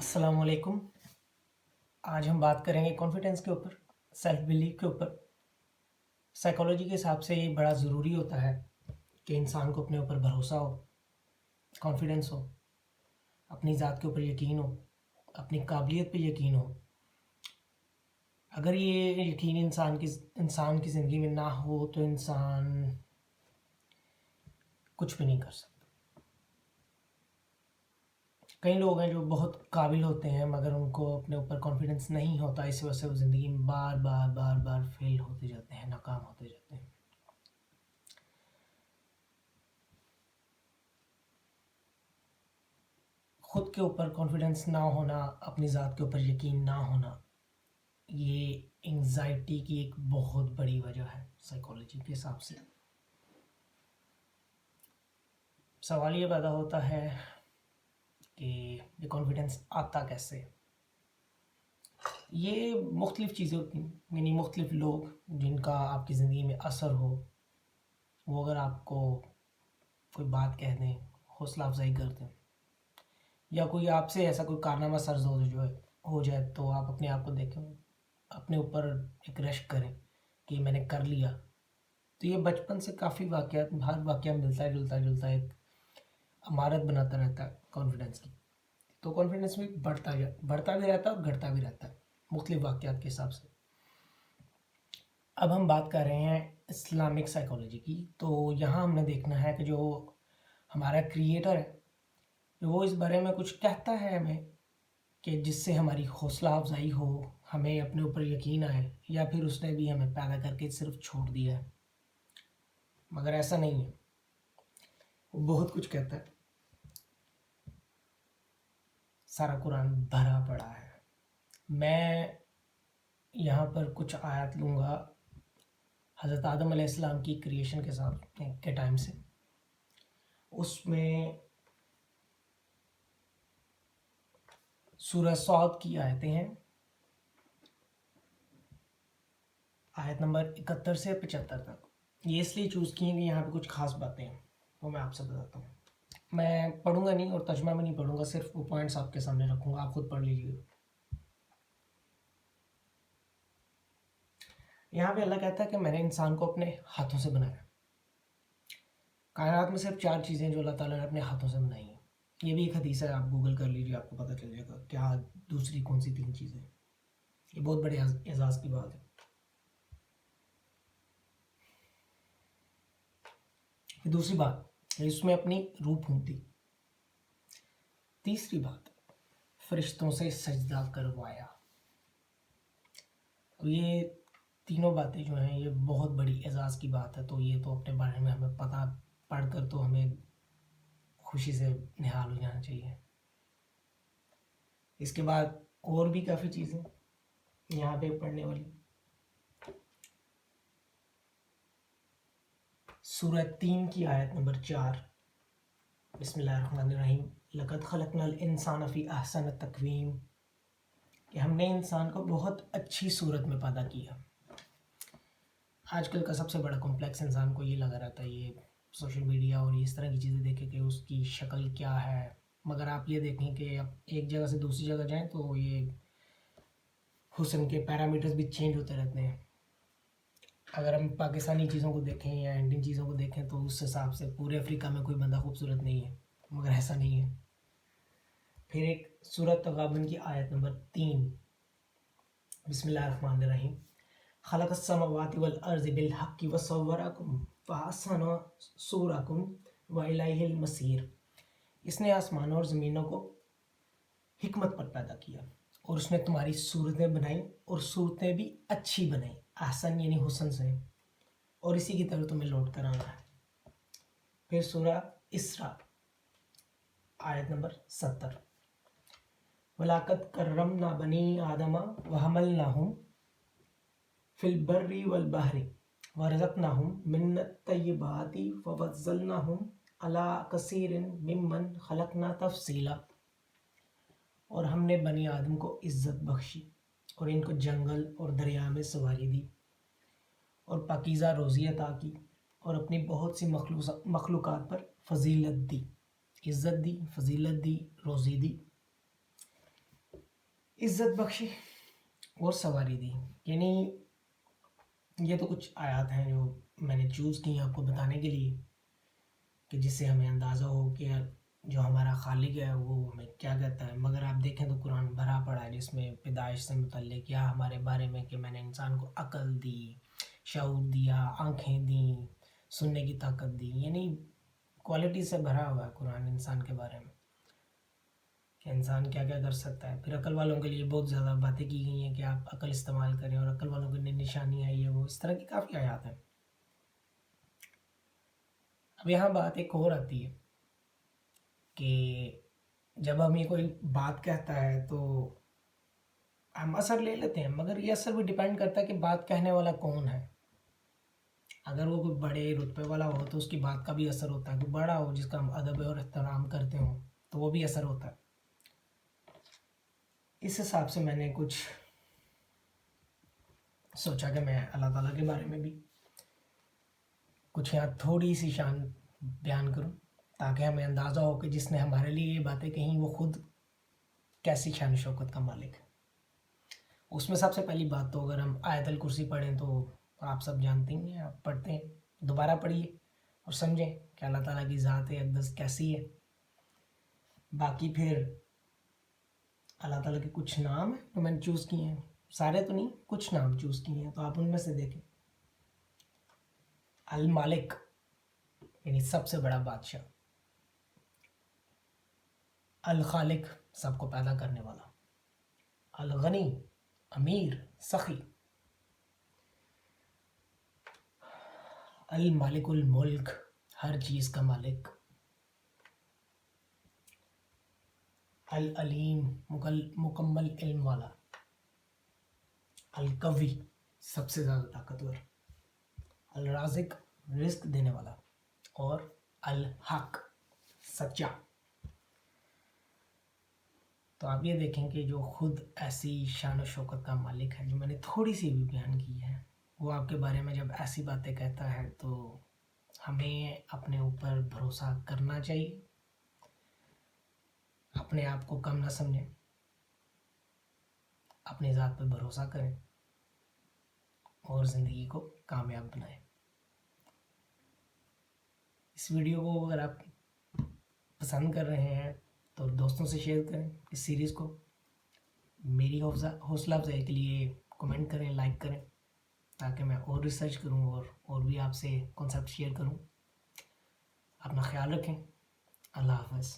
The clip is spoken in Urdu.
السلام علیکم. آج ہم بات کریں گے کانفیڈنس کے اوپر، سیلف بلیف کے اوپر. سائیکالوجی کے حساب سے یہ بڑا ضروری ہوتا ہے کہ انسان کو اپنے اوپر بھروسہ ہو، کانفیڈنس ہو، اپنی ذات کے اوپر یقین ہو، اپنی قابلیت پہ یقین ہو. اگر یہ یقین انسان کی زندگی میں نہ ہو تو انسان کچھ بھی نہیں کر سکتا. کئی لوگ ہیں جو بہت قابل ہوتے ہیں مگر ان کو اپنے اوپر کانفیڈنس نہیں ہوتا، اس وجہ سے وہ زندگی میں بار بار بار بار فیل ہوتے جاتے ہیں، ناکام ہوتے جاتے ہیں. خود کے اوپر کانفیڈنس نہ ہونا، اپنی ذات کے اوپر یقین نہ ہونا، یہ انگزائٹی کی ایک بہت بڑی وجہ ہے سائیکالوجی کے حساب سے. سوال یہ پیدا ہوتا ہے کہ یہ کانفیڈنس آتا کیسے؟ یہ مختلف چیزیں ہوتی ہیں، یعنی مختلف لوگ جن کا آپ کی زندگی میں اثر ہو، وہ اگر آپ کو کوئی بات کہہ دیں، حوصلہ افزائی کر دیں، یا کوئی آپ سے ایسا کوئی کارنامہ سرزد جو ہے ہو جائے، تو آپ اپنے آپ کو دیکھیں، اپنے اوپر ایک رشک کریں کہ میں نے کر لیا. تو یہ بچپن سے کافی واقعات، ہر واقعہ ملتا ہے جلتا ایک عمارت بناتا رہتا ہے کانفیڈنس کی. تو کانفیڈنس بھی بڑھتا بھی رہتا ہے اور گھٹتا بھی رہتا ہے مختلف واقعات کے حساب سے. اب ہم بات کر رہے ہیں اسلامک سائیکالوجی کی. تو یہاں ہم نے دیکھنا ہے کہ جو ہمارا کریٹر ہے، وہ اس بارے میں کچھ کہتا ہے ہمیں کہ جس سے ہماری حوصلہ افزائی ہو، ہمیں اپنے اوپر یقین آئے، یا پھر اس نے بھی ہمیں پیدا کر کے صرف چھوڑ دیا ہے. مگر ایسا نہیں ہے، وہ بہت کچھ کہتا ہے. سارا قرآن بھرا پڑا ہے. میں یہاں پر کچھ آیات لوں گا حضرت آدم علیہ السلام کی کریشن کے ٹائم سے. اس میں سورہ صاد کی آیتیں ہیں، آیت نمبر 71 سے 75 تک. یہ اس لیے چوز کی ہیں کہ یہاں پہ کچھ خاص باتیں ہیں، وہ میں آپ سے بتاتا ہوں. میں پڑھوں گا نہیں اور ترجمہ میں نہیں پڑھوں گا، صرف وہ پوائنٹس آپ کے سامنے رکھوں گا، آپ خود پڑھ لیجیے گا. یہاں پہ اللہ کہتا ہے کہ میں نے انسان کو اپنے ہاتھوں سے بنایا. کائنات میں صرف 4 چیزیں جو اللہ تعالیٰ نے اپنے ہاتھوں سے بنائی ہیں. یہ بھی ایک حدیث ہے، آپ گوگل کر لیجیے، آپ کو پتہ چل جائے گا کیا دوسری کون سی 3 چیزیں. یہ بہت بڑے اعزاز کی بات ہے. دوسری بات، اس میں اپنی روح پھونکتی. تیسری بات، فرشتوں سے سجدہ کروایا. تو یہ تینوں باتیں جو ہیں یہ بہت بڑی اعزاز کی بات ہے. تو یہ تو اپنے بارے میں ہمیں پتہ، پڑھ کر تو ہمیں خوشی سے نہال ہو جانا چاہیے. اس کے بعد اور بھی کافی چیزیں یہاں پہ پڑھنے والی. سورہ 3 کی آیت نمبر 4، بسم اللہ الرحمن الرحیم. لقد خلقنا الانسان فی احسن تقویم، کہ ہم نے انسان کو بہت اچھی صورت میں پیدا کیا. آج کل کا سب سے بڑا کمپلیکس انسان کو یہ لگا رہتا ہے، یہ سوشل میڈیا اور اس طرح کی چیزیں دیکھیں کہ اس کی شکل کیا ہے. مگر آپ یہ دیکھیں کہ اب ایک جگہ سے دوسری جگہ جائیں تو یہ حسن کے پیرامیٹرز بھی چینج ہوتے رہتے ہیں. اگر ہم پاکستانی چیزوں کو دیکھیں یا انڈین چیزوں کو دیکھیں تو اس حساب سے پورے افریقہ میں کوئی بندہ خوبصورت نہیں ہے، مگر ایسا نہیں ہے. پھر ایک سورۃ تغابن کی آیت نمبر 3، بسم اللہ الرحمن الرحیم. خلق السماوات والارض بالحق وصورکم فاحسن صورکم والیہ المصیر. اس نے آسمانوں اور زمینوں کو حکمت پر پیدا کیا، اور اس نے تمہاری صورتیں بنائیں، اور صورتیں بھی اچھی بنائیں. احسن یعنی حسن سے، اور اسی کی طرف تمہیں لوٹ کر آنا ہے. پھر سورہ اسراء آیت نمبر 70. وَلَقَدْ كَرَّمْنَا بَنِي آدَمَ وَحَمَلْنَاهُمْ فِي الْبَرِّ وَالْبَحْرِ وَرَزَقْنَاهُمْ مِنَ الطَّيِّبَاتِ وَفَضَّلْنَاهُمْ عَلَىٰ كَثِيرٍ مِّمَّنْ خَلَقْنَا تَفْصِيلًا. اور ہم نے بنی آدم کو عزت بخشی اور ان کو جنگل اور دریا میں سواری دی، اور پاکیزہ روزی عطا کی، اور اپنی بہت سی مخلوقات پر فضیلت دی. عزت دی، فضیلت دی، روزی دی. عزت بخشی اور سواری دی. یعنی یہ تو کچھ آیات ہیں جو میں نے چوز کی ہیں آپ کو بتانے کے لیے کہ جس سے ہمیں اندازہ ہو کہ جو ہمارا خالق ہے وہ ہمیں کیا کہتا ہے. مگر آپ دیکھیں تو قرآن بھرا پڑا ہے جس میں پیدائش سے متعلق یا ہمارے بارے میں کہ میں نے انسان کو عقل دی، شعور دیا، آنکھیں دیں، سننے کی طاقت دی. یعنی کوالٹی سے بھرا ہوا ہے قرآن انسان کے بارے میں کہ انسان کیا کیا کر سکتا ہے. پھر عقل والوں کے لیے بہت زیادہ باتیں کی گئی ہیں کہ آپ عقل استعمال کریں، اور عقل والوں کے لیے نشانیاں یہ وہ اس طرح کی کافی آیات ہیں. اب یہاں بات ایک اور آتی ہے کہ جب ہمیں کوئی بات کہتا ہے تو ہم اثر لے لیتے ہیں، مگر یہ اثر بھی ڈیپینڈ کرتا ہے کہ بات کہنے والا کون ہے. اگر وہ کوئی بڑے رتبے والا ہو تو اس کی بات کا بھی اثر ہوتا ہے. کوئی بڑا ہو جس کا ہم ادب اور احترام کرتے ہوں تو وہ بھی اثر ہوتا ہے. اس حساب سے میں نے کچھ سوچا کہ میں اللہ تعالیٰ کے بارے میں بھی کچھ یہاں تھوڑی سی شان بیان کروں تاکہ ہمیں اندازہ ہو کہ جس نے ہمارے لیے یہ باتیں کہیں وہ خود کیسی شان و شوکت کا مالک ہے. اس میں سب سے پہلی بات تو اگر ہم آیت الکرسی پڑھیں تو آپ سب جانتے ہیں، آپ پڑھتے ہیں، دوبارہ پڑھیے اور سمجھیں کہ اللہ تعالیٰ کی ذات اقدس کیسی ہے. باقی پھر اللہ تعالیٰ کے کچھ نام ہیں جو میں نے چوز کیے ہیں، سارے تو نہیں، کچھ نام چوز کیے ہیں تو آپ ان میں سے دیکھیں. المالک یعنی سب سے بڑا بادشاہ، الخالق سب کو پیدا کرنے والا، الغنی امیر سخی، المالک الملک ہر چیز کا مالک، العلیم مکمل علم والا، القوی سب سے زیادہ طاقتور، الرازق رزق دینے والا، اور الحق سچا. تو آپ یہ دیکھیں کہ جو خود ایسی شان و شوکت کا مالک ہے جو میں نے تھوڑی سی بھی بیان کی ہے، وہ آپ کے بارے میں جب ایسی باتیں کہتا ہے تو ہمیں اپنے اوپر بھروسہ کرنا چاہیے، اپنے آپ کو کم نہ سمجھیں، اپنی ذات پہ بھروسہ کریں اور زندگی کو کامیاب بنائیں. اس ویڈیو کو اگر آپ پسند کر رہے ہیں تو دوستوں سے شیئر کریں اس سیریز کو. میری حوصلہ افزائی کے لیے کمنٹ کریں، لائک کریں تاکہ میں اور ریسرچ کروں اور بھی آپ سے کنسیپٹ شیئر کروں. اپنا خیال رکھیں. اللہ حافظ.